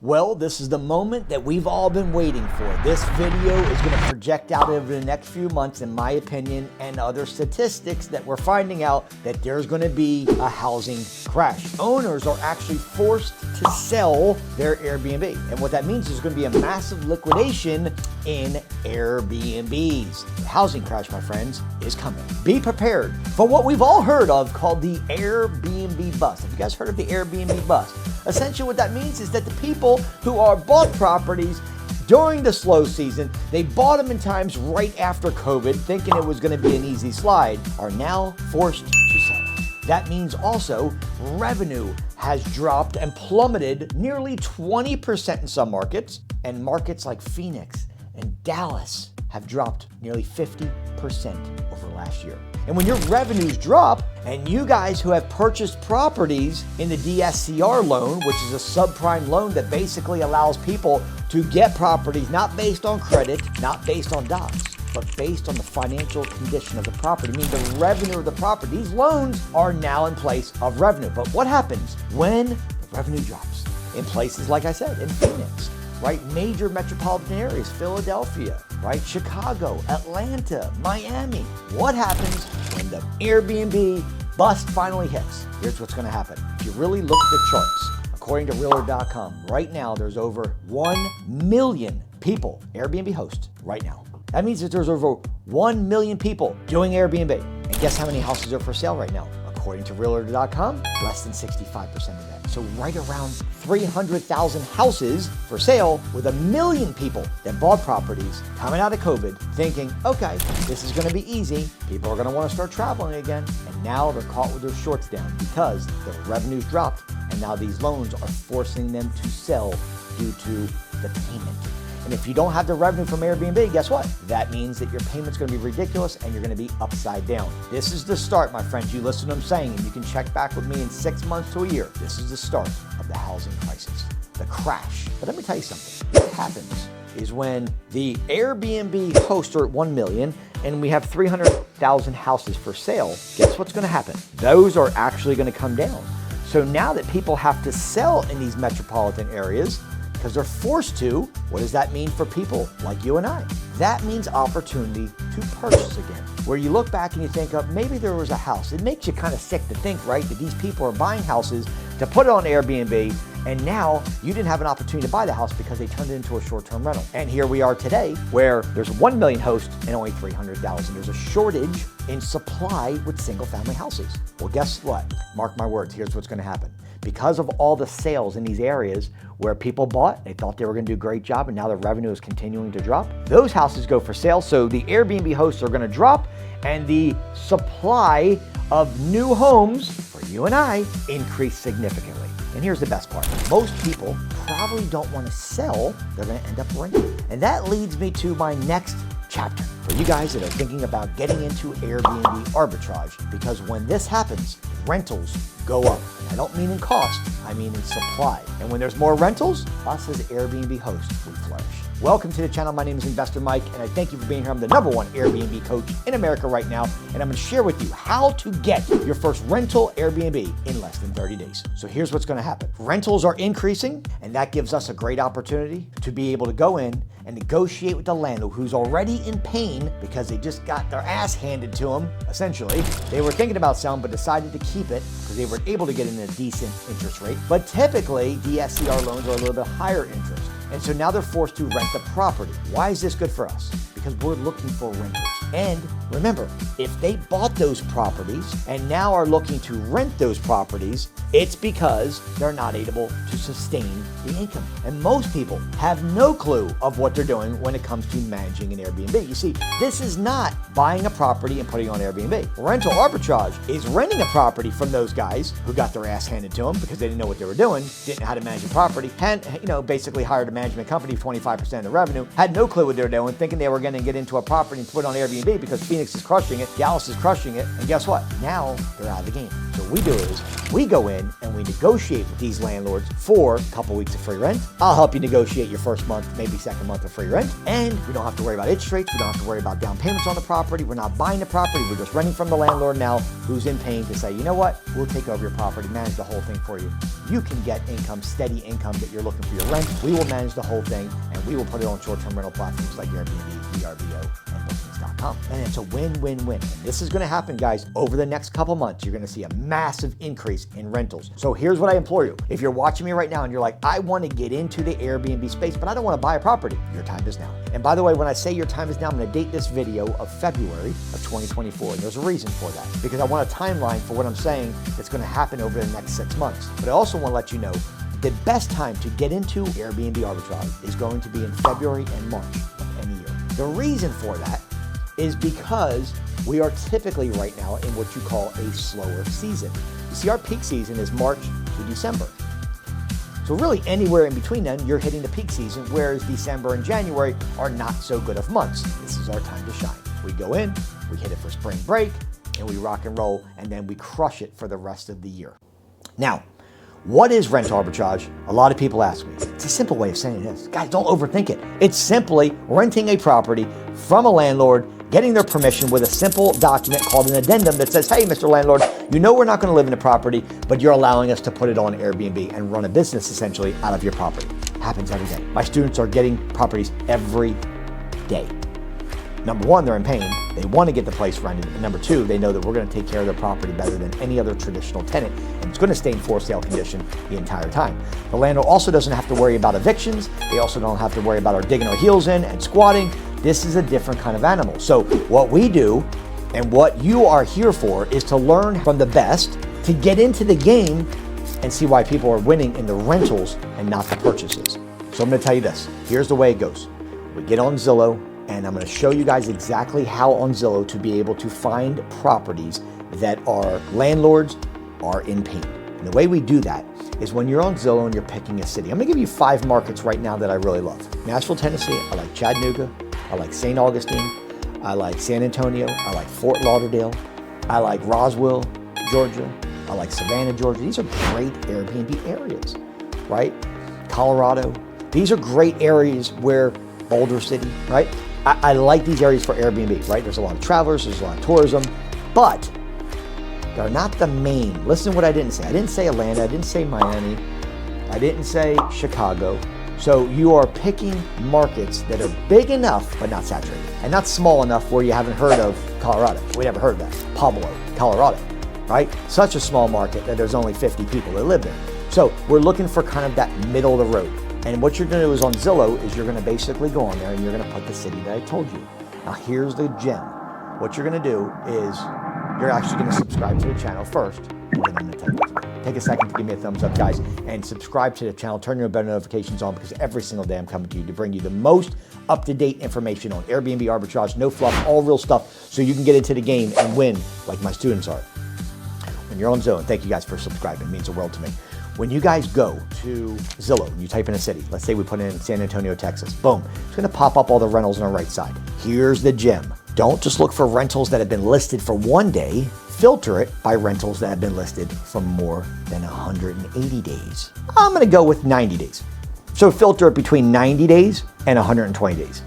Well, this is the moment that we've all been waiting for. This video is going to project out over the next few months, in my opinion, and other statistics that we're finding out that there's going to be a housing crash. Owners are actually forced to sell their Airbnb. And what that means is there's going to be a massive liquidation in Airbnbs. The housing crash, my friends, is coming. Be prepared for what we've all heard of called the Airbnb bust. Have you guys heard of the Airbnb bust? Essentially what that means is that the people who are bought properties during the slow season, they bought them in times right after COVID, thinking it was going to be an easy slide, are now forced to sell. That means also revenue has dropped and plummeted nearly 20% in some markets, and markets like Phoenix and Dallas have dropped nearly 50% over last year. And when your revenues drop, and you guys who have purchased properties in the DSCR loan, which is a subprime loan that basically allows people to get properties not based on credit, not based on docs, but based on the financial condition of the property, meaning the revenue of the property. These loans are now in place of revenue. But what happens when the revenue drops? In places, like I said, in Phoenix, right? Major metropolitan areas, Philadelphia, right? Chicago, Atlanta, Miami. What happens when the Airbnb bust finally hits? Here's what's going to happen. If you really look at the charts, according to realtor.com, right now there's over 1 million people Airbnb host right now. That means that there's over 1 million people doing Airbnb. And guess how many houses are for sale right now? According to realtor.com, less than 65% of that. So right around 300,000 houses for sale, with 1 million people that bought properties coming out of COVID thinking, okay, this is going to be easy. People are going to want to start traveling again. And now they're caught with their shorts down because their revenues dropped. And now these loans are forcing them to sell due to the payment. And if you don't have the revenue from Airbnb, guess what? That means that your payment's going to be ridiculous and you're going to be upside down. This is the start, my friends. You listen to what I'm saying, and you can check back with me in 6 months to a year. This is the start of the housing crisis, the crash. But let me tell you something. What happens is when the Airbnb hosts are at 1 million and we have 300,000 houses for sale, guess what's going to happen? Those are actually going to come down. So now that people have to sell in these metropolitan areas, because they're forced to, what does that mean for people like you and I? That means opportunity to purchase again. Where you look back and you think of, maybe there was a house. It makes you kind of sick to think, right, that these people are buying houses to put it on Airbnb, and now you didn't have an opportunity to buy the house because they turned it into a short-term rental. And here we are today, where there's 1 million hosts and only 300,000. There's a shortage in supply with single-family houses. Well, guess what? Mark my words, here's what's gonna happen. Because of all the sales in these areas where people bought, they thought they were going to do a great job, and now their revenue is continuing to drop, those houses go for sale. So the Airbnb hosts are going to drop, and the supply of new homes for you and I increase significantly. And here's the best part. Most people probably don't want to sell. They're going to end up renting. And that leads me to my next chapter for you guys that are thinking about getting into Airbnb arbitrage, because when this happens, rentals go up. And I don't mean in cost, I mean in supply. And when there's more rentals, us as Airbnb hosts will flourish. Welcome to the channel. My name is Investor Mike, and I thank you for being here. I'm the #1 Airbnb coach in America right now, and I'm going to share with you how to get your first rental Airbnb in less than 30 days. So here's what's going to happen. Rentals are increasing, and that gives us a great opportunity to be able to go in and negotiate with the landlord who's already in pain because they just got their ass handed to them, essentially. They were thinking about selling but decided to keep it because they were able to get in a decent interest rate. But typically, DSCR loans are a little bit higher interest. And so now they're forced to rent the property. Why is this good for us? Because we're looking for renters. And remember, if they bought those properties and now are looking to rent those properties, it's because they're not able to sustain the income. And most people have no clue of what they're doing when it comes to managing an Airbnb. You see, this is not buying a property and putting it on Airbnb. Rental arbitrage is renting a property from those guys who got their ass handed to them because they didn't know what they were doing, didn't know how to manage a property, and basically hired a management company for 25% of the revenue, had no clue what they were doing, thinking they were going to get into a property and put it on Airbnb Airbnb because Phoenix is crushing it, Dallas is crushing it, and guess what? Now they're out of the game. So what we do is we go in and we negotiate with these landlords for a couple weeks of free rent. I'll help you negotiate your first month, maybe second month of free rent. And we don't have to worry about interest rates. We don't have to worry about down payments on the property. We're not buying the property. We're just renting from the landlord now who's in pain to say, you know what? We'll take over your property, manage the whole thing for you. You can get income, steady income that you're looking for your rent. We will manage the whole thing and we will put it on short-term rental platforms like Airbnb, vrbo, and bookings.com. And it's a win-win-win. And this is going to happen, guys, over the next couple months. You're going to see a massive increase in rentals. So here's what I implore you. If you're watching me right now and you're like, I want to get into the Airbnb space, but I don't want to buy a property, your time is now. And by the way, when I say your time is now, I'm going to date this video of February of 2024. And there's a reason for that, because I want a timeline for what I'm saying that's going to happen over the next 6 months. But I also want to let you know the best time to get into Airbnb arbitrage is going to be in February and March of any year. The reason for that is because we are typically right now in what you call a slower season. You see, our peak season is March to December. So really anywhere in between then, you're hitting the peak season, whereas December and January are not so good of months. This is our time to shine. We go in, we hit it for spring break, and we rock and roll, and then we crush it for the rest of the year. Now, what is rent arbitrage? A lot of people ask me. It's a simple way of saying this. Guys, don't overthink it. It's simply renting a property from a landlord, getting their permission with a simple document called an addendum that says, hey, Mr. Landlord, you know we're not going to live in the property, but you're allowing us to put it on Airbnb and run a business essentially out of your property. Happens every day. My students are getting properties every day. Number one, they're in pain. They want to get the place rented. And number two, they know that we're going to take care of their property better than any other traditional tenant. And it's going to stay in for sale condition the entire time. The landlord also doesn't have to worry about evictions. They also don't have to worry about our digging our heels in and squatting. This is a different kind of animal. So what we do and what you are here for is to learn from the best, to get into the game and see why people are winning in the rentals and not the purchases. So I'm going to tell you this. Here's the way it goes. We get on Zillow, and I'm going to show you guys exactly how on Zillow to be able to find properties that our landlords are in pain. And the way we do that is when you're on Zillow and you're picking a city. I'm going to give you 5 markets right now that I really love. Nashville, Tennessee. I like Chattanooga. I like St. Augustine. I like San Antonio. I like Fort Lauderdale. I like Roswell, Georgia. I like Savannah, Georgia. These are great Airbnb areas, right? Colorado. These are great areas where Boulder City, right? I like these areas for Airbnb, right? There's a lot of travelers, there's a lot of tourism, but they're not the main. Listen to what I didn't say. I didn't say Atlanta, I didn't say Miami, I didn't say Chicago. So you are picking markets that are big enough, but not saturated, and not small enough where you haven't heard of Colorado. We never heard of that. Pueblo, Colorado, right? Such a small market that there's only 50 people that live there. So we're looking for kind of that middle of the road. And what you're going to do is on Zillow is you're going to basically go on there and you're going to put the city that I told you. Now here's the gem. What you're going to do is you're actually going to subscribe to the channel first, and then I'm going to tell you what to do. Take a second to give me a thumbs up, guys, and subscribe to the channel. Turn your bell notifications on, because every single day I'm coming to you to bring you the most up-to-date information on Airbnb arbitrage, no fluff, all real stuff, so you can get into the game and win like my students are. When you're on Zillow, and thank you guys for subscribing, it means the world to me. When you guys go to Zillow and you type in a city, let's say we put in San Antonio, Texas, boom, it's going to pop up all the rentals on the right side. Here's the gem. Don't just look for rentals that have been listed for 1 day. Filter it by rentals that have been listed for more than 180 days. I'm going to go with 90 days. So filter it between 90 days and 120 days.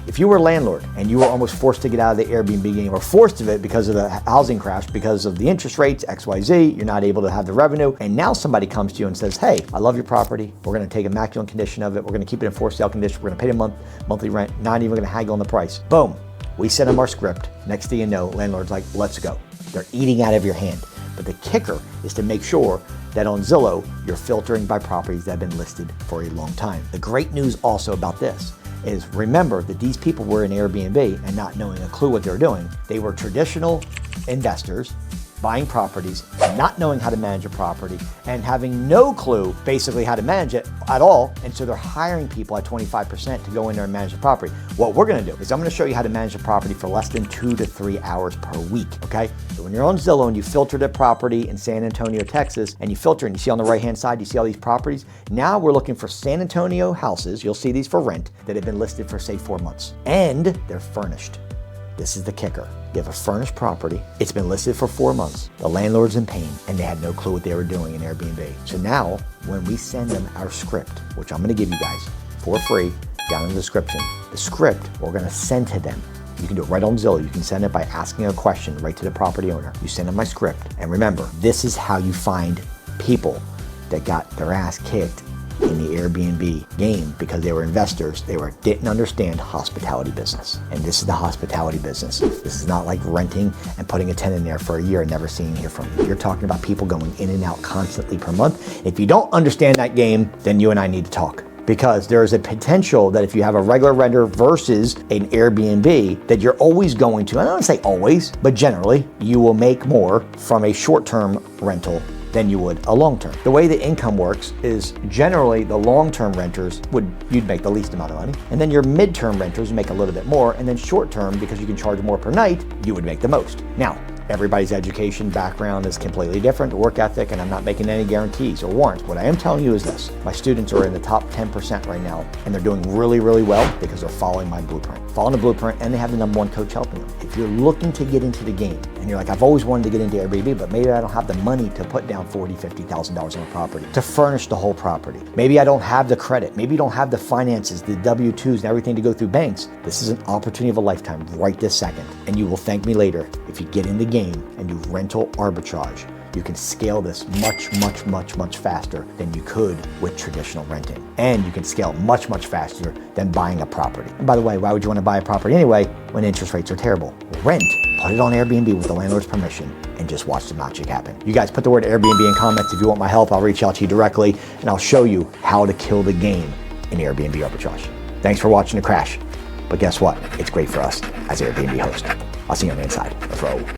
If you were a landlord and you were almost forced to get out of the Airbnb game, or forced of it because of the housing crash, because of the interest rates, XYZ, you're not able to have the revenue, and now somebody comes to you and says, hey, I love your property. We're going to take immaculate condition of it. We're going to keep it in for sale condition. We're going to pay the monthly rent, not even going to haggle on the price. Boom. We send them our script. Next thing you know, landlord's like, let's go. They're eating out of your hand. But the kicker is to make sure that on Zillow, you're filtering by properties that have been listed for a long time. The great news also about this is, remember that these people were in Airbnb and not knowing a clue what they're doing. They were traditional investors buying properties, not knowing how to manage a property, and having no clue basically how to manage it at all. And so they're hiring people at 25% to go in there and manage the property. What we're gonna do is I'm gonna show you how to manage a property for less than 2 to 3 hours per week, okay? So when you're on Zillow and you filtered a property in San Antonio, Texas, and you filter and you see on the right-hand side, you see all these properties. Now we're looking for San Antonio houses, you'll see these for rent, that have been listed for say 4 months, and they're furnished. this is the kicker. You have a furnished property. It's been listed for 4 months. The landlord's in pain and they had no clue what they were doing in Airbnb. So now when we send them our script, which I'm gonna give you guys for free down in the description, the script we're gonna send to them. You can do it right on Zillow. You can send it by asking a question right to the property owner. You send them my script. And remember, this is how you find people that got their ass kicked in the Airbnb game because they were investors. They didn't understand hospitality business. And this is the hospitality business. This is not like renting and putting a tenant in there for a year and never seeing here from you. You're talking about people going in and out constantly per month. If you don't understand that game, then you and I need to talk. Because there is a potential that if you have a regular renter versus an Airbnb, that you're always going to, I don't want to say always, but generally, you will make more from a short-term rental than you would a long-term. The way the income works is generally the long-term renters you'd make the least amount of money, and then your mid-term renters make a little bit more, and then short-term, because you can charge more per night, you would make the most. Now, everybody's education background is completely different, work ethic, and I'm not making any guarantees or warrants. What I am telling you is this. My students are in the top 10% right now, and they're doing really, really well because they're following my blueprint. Following the blueprint, and they have the #1 coach helping them. If you're looking to get into the game, and you're like, I've always wanted to get into Airbnb, but maybe I don't have the money to put down $40,000, $50,000 on a property, to furnish the whole property. Maybe I don't have the credit. Maybe you don't have the finances, the W-2s, and everything to go through banks. This is an opportunity of a lifetime right this second, and you will thank me later if you get in the game and do rental arbitrage. You can scale this much faster than you could with traditional renting. And you can scale much faster than buying a property. And by the way, why would you want to buy a property anyway when interest rates are terrible? Rent, put it on Airbnb with the landlord's permission and just watch the magic happen. You guys put the word Airbnb in comments. If you want my help, I'll reach out to you directly and I'll show you how to kill the game in Airbnb arbitrage. Thanks for watching The Crash. But guess what? It's great for us as Airbnb host. I'll see you on the inside. Let's roll.